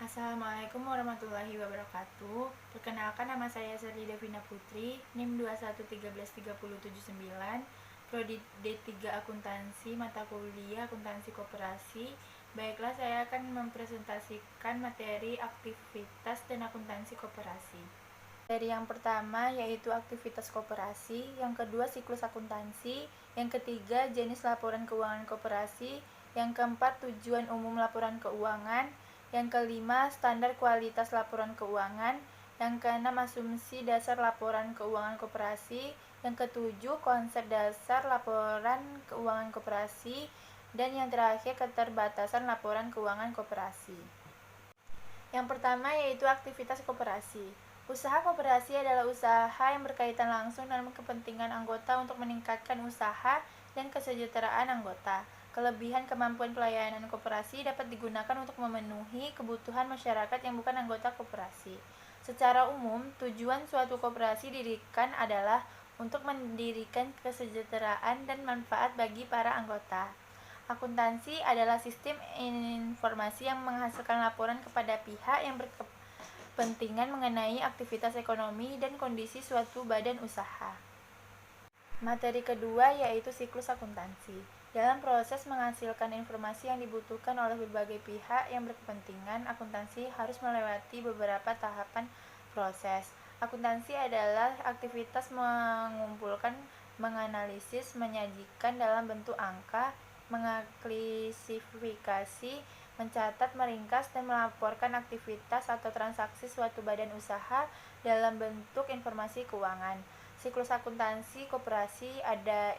Assalamualaikum warahmatullahi wabarakatuh. Perkenalkan, nama saya Serli Devina Putri, NIM 21133079, Prodi D3 Akuntansi, mata kuliah Akuntansi Koperasi. Baiklah, saya akan mempresentasikan materi aktivitas dan akuntansi koperasi. Materi yang pertama yaitu aktivitas koperasi, yang kedua siklus akuntansi, yang ketiga jenis laporan keuangan koperasi, yang keempat tujuan umum laporan keuangan, yang kelima standar kualitas laporan keuangan, yang keenam asumsi dasar laporan keuangan koperasi, yang ketujuh konsep dasar laporan keuangan koperasi, dan yang terakhir keterbatasan laporan keuangan koperasi. Yang pertama yaitu aktivitas koperasi. Usaha koperasi adalah usaha yang berkaitan langsung dengan kepentingan anggota untuk meningkatkan usaha dan kesejahteraan anggota. Kelebihan kemampuan pelayanan koperasi dapat digunakan untuk memenuhi kebutuhan masyarakat yang bukan anggota koperasi. Secara umum, tujuan suatu koperasi didirikan adalah untuk mendirikan kesejahteraan dan manfaat bagi para anggota. Akuntansi adalah sistem informasi yang menghasilkan laporan kepada pihak yang berkepentingan mengenai aktivitas ekonomi dan kondisi suatu badan usaha. Materi kedua yaitu siklus akuntansi. Dalam proses menghasilkan informasi yang dibutuhkan oleh berbagai pihak yang berkepentingan, akuntansi harus melewati beberapa tahapan proses. Akuntansi adalah aktivitas mengumpulkan, menganalisis, menyajikan dalam bentuk angka, mengaklasifikasi, mencatat, meringkas, dan melaporkan aktivitas atau transaksi suatu badan usaha dalam bentuk informasi keuangan. Siklus akuntansi koperasi ada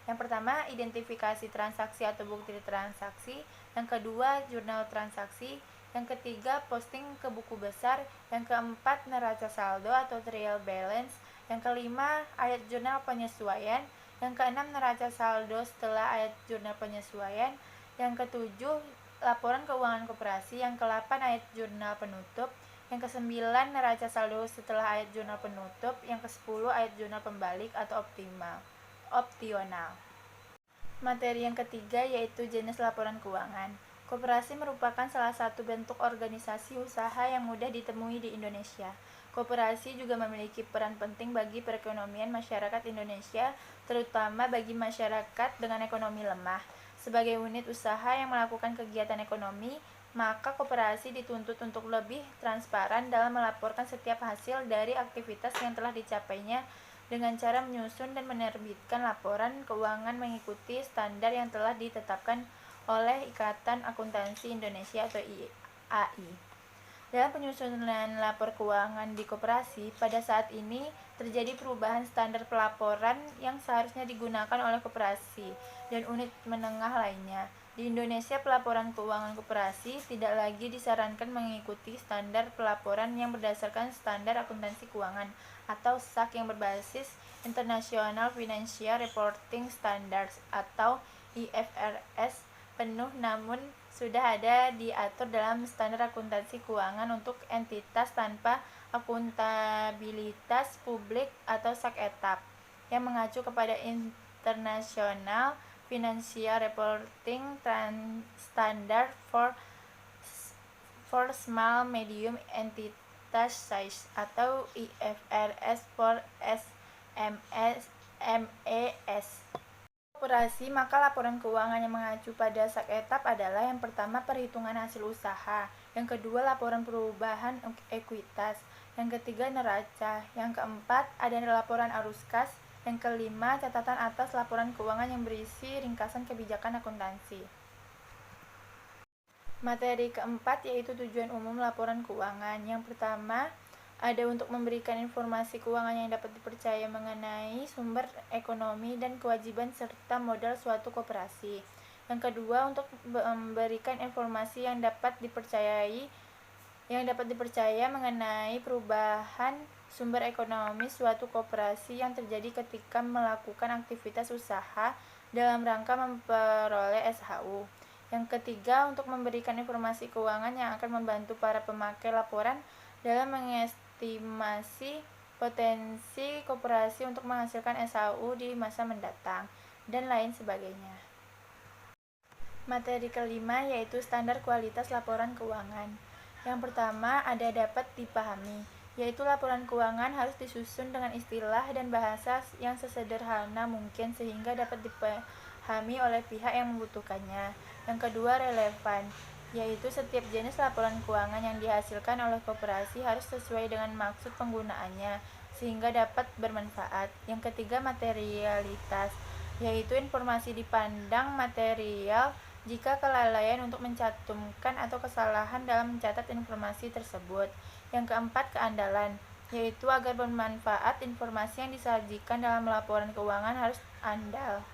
yang pertama, identifikasi transaksi atau bukti transaksi, yang kedua, jurnal transaksi, yang ketiga, posting ke buku besar, yang keempat, neraca saldo atau trial balance, yang kelima, ayat jurnal penyesuaian, yang keenam, neraca saldo setelah ayat jurnal penyesuaian, yang ketujuh, laporan keuangan koperasi, yang ke-8 ayat jurnal penutup, yang ke-9 neraca saldo setelah ayat jurnal penutup, yang ke-10 ayat jurnal pembalik atau opsional. Materi yang ketiga yaitu jenis laporan keuangan. Koperasi merupakan salah satu bentuk organisasi usaha yang mudah ditemui di Indonesia. Koperasi juga memiliki peran penting bagi perekonomian masyarakat Indonesia, terutama bagi masyarakat dengan ekonomi lemah. Sebagai unit usaha yang melakukan kegiatan ekonomi, maka koperasi dituntut untuk lebih transparan dalam melaporkan setiap hasil dari aktivitas yang telah dicapainya dengan cara menyusun dan menerbitkan laporan keuangan mengikuti standar yang telah ditetapkan oleh Ikatan Akuntansi Indonesia atau IAI. Dalam penyusunan lapor keuangan di koperasi, pada saat ini terjadi perubahan standar pelaporan yang seharusnya digunakan oleh koperasi dan unit menengah lainnya. Di Indonesia, pelaporan keuangan koperasi tidak lagi disarankan mengikuti standar pelaporan yang berdasarkan standar akuntansi keuangan atau SAK yang berbasis International Financial Reporting Standards atau IFRS penuh, namun sudah ada diatur dalam standar akuntansi keuangan untuk entitas tanpa akuntabilitas publik atau SAK-ETAP yang mengacu kepada International Financial Reporting Standard for Small Medium Entities Size atau IFRS for MES. Koperasi, maka laporan keuangan yang mengacu pada SAK-ETAP adalah yang pertama perhitungan hasil usaha, yang kedua laporan perubahan ekuitas, yang ketiga neraca, yang keempat ada laporan arus kas, yang kelima catatan atas laporan keuangan yang berisi ringkasan kebijakan akuntansi. Materi keempat yaitu tujuan umum laporan keuangan. Yang pertama ada untuk memberikan informasi keuangan yang dapat dipercaya mengenai sumber ekonomi dan kewajiban serta modal suatu koperasi. Yang kedua, untuk memberikan informasi yang dapat dipercaya mengenai perubahan sumber ekonomi suatu koperasi yang terjadi ketika melakukan aktivitas usaha dalam rangka memperoleh SHU. Yang ketiga, untuk memberikan informasi keuangan yang akan membantu para pemakai laporan dalam mengestimasi potensi koperasi untuk menghasilkan SHU di masa mendatang, dan lain sebagainya. Materi kelima yaitu standar kualitas laporan keuangan. Yang pertama, ada dapat dipahami, yaitu laporan keuangan harus disusun dengan istilah dan bahasa yang sesederhana mungkin sehingga dapat dipahami oleh pihak yang membutuhkannya. Yang kedua, relevan, yaitu setiap jenis laporan keuangan yang dihasilkan oleh koperasi harus sesuai dengan maksud penggunaannya sehingga dapat bermanfaat. Yang ketiga, materialitas, yaitu informasi dipandang material jika kelalaian untuk mencantumkan atau kesalahan dalam mencatat informasi tersebut. Yang keempat, keandalan, yaitu agar bermanfaat informasi yang disajikan dalam laporan keuangan harus andal.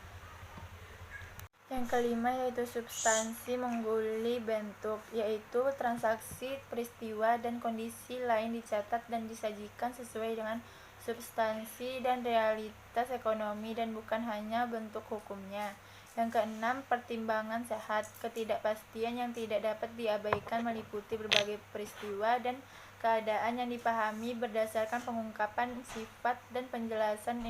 Yang kelima yaitu substansi mengguli bentuk, yaitu transaksi, peristiwa, dan kondisi lain dicatat dan disajikan sesuai dengan substansi dan realitas ekonomi dan bukan hanya bentuk hukumnya. Yang keenam, pertimbangan sehat, ketidakpastian yang tidak dapat diabaikan meliputi berbagai peristiwa dan keadaan yang dipahami berdasarkan pengungkapan sifat dan penjelasan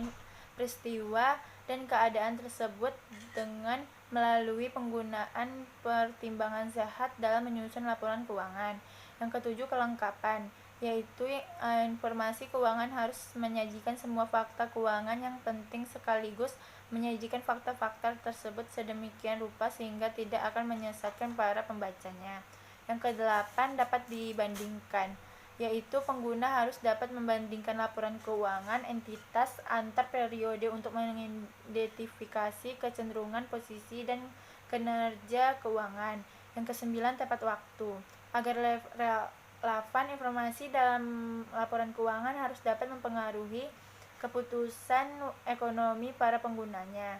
peristiwa dan keadaan tersebut dengan melalui penggunaan pertimbangan sehat dalam menyusun laporan keuangan. Yang ketujuh, kelengkapan, yaitu informasi keuangan harus menyajikan semua fakta keuangan yang penting sekaligus menyajikan fakta-fakta tersebut sedemikian rupa sehingga tidak akan menyesatkan para pembacanya. Yang kedelapan, dapat dibandingkan, yaitu pengguna harus dapat membandingkan laporan keuangan entitas antar periode untuk mengidentifikasi kecenderungan posisi dan kinerja keuangan. Yang kesembilan, tepat waktu, agar relevan informasi dalam laporan keuangan harus dapat mempengaruhi keputusan ekonomi para penggunanya.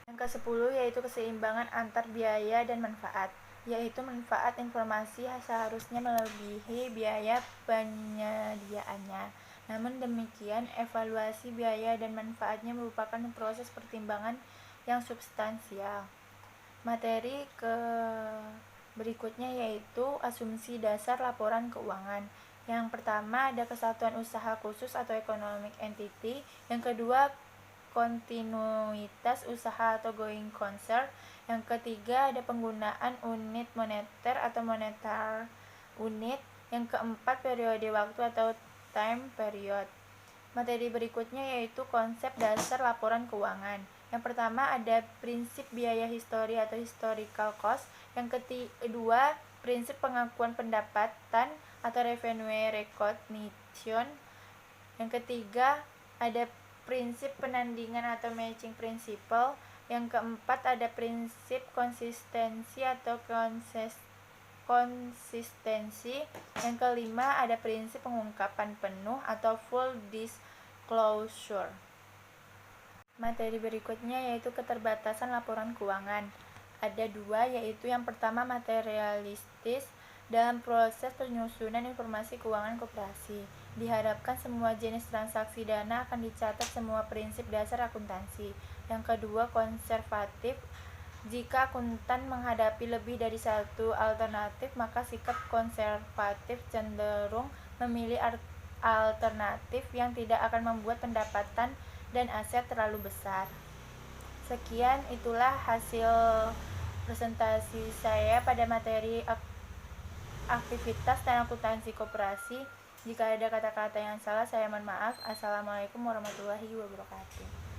Yang ke-10 yaitu keseimbangan antar biaya dan manfaat, yaitu manfaat informasi seharusnya melebihi biaya penyediaannya. Namun demikian, evaluasi biaya dan manfaatnya merupakan proses pertimbangan yang substansial. Materi berikutnya yaitu asumsi dasar laporan keuangan. Yang pertama, ada kesatuan usaha khusus atau economic entity. Yang kedua, kontinuitas usaha atau going concern. Yang ketiga, ada penggunaan unit moneter atau monetar unit. Yang keempat, periode waktu atau time period. Materi berikutnya yaitu konsep dasar laporan keuangan. Yang pertama, ada prinsip biaya histori atau historical cost. Yang kedua, prinsip pengakuan pendapatan atau revenue recognition. Yang ketiga, ada prinsip penandingan atau matching principle. Yang keempat, ada prinsip konsistensi atau konsistensi. Yang kelima, ada prinsip pengungkapan penuh atau full disclosure. Materi berikutnya yaitu keterbatasan laporan keuangan. Ada dua, yaitu yang pertama, materialistis. Dalam proses penyusunan informasi keuangan koperasi, diharapkan semua jenis transaksi dana akan dicatat semua prinsip dasar akuntansi. Yang kedua, konservatif. Jika akuntan menghadapi lebih dari satu alternatif, maka sikap konservatif cenderung memilih alternatif yang tidak akan membuat pendapatan dan aset terlalu besar. Sekian, itulah hasil presentasi saya pada materi aktivitas dan akuntansi koperasi. Jika ada kata-kata yang salah, saya mohon maaf. Assalamualaikum warahmatullahi wabarakatuh.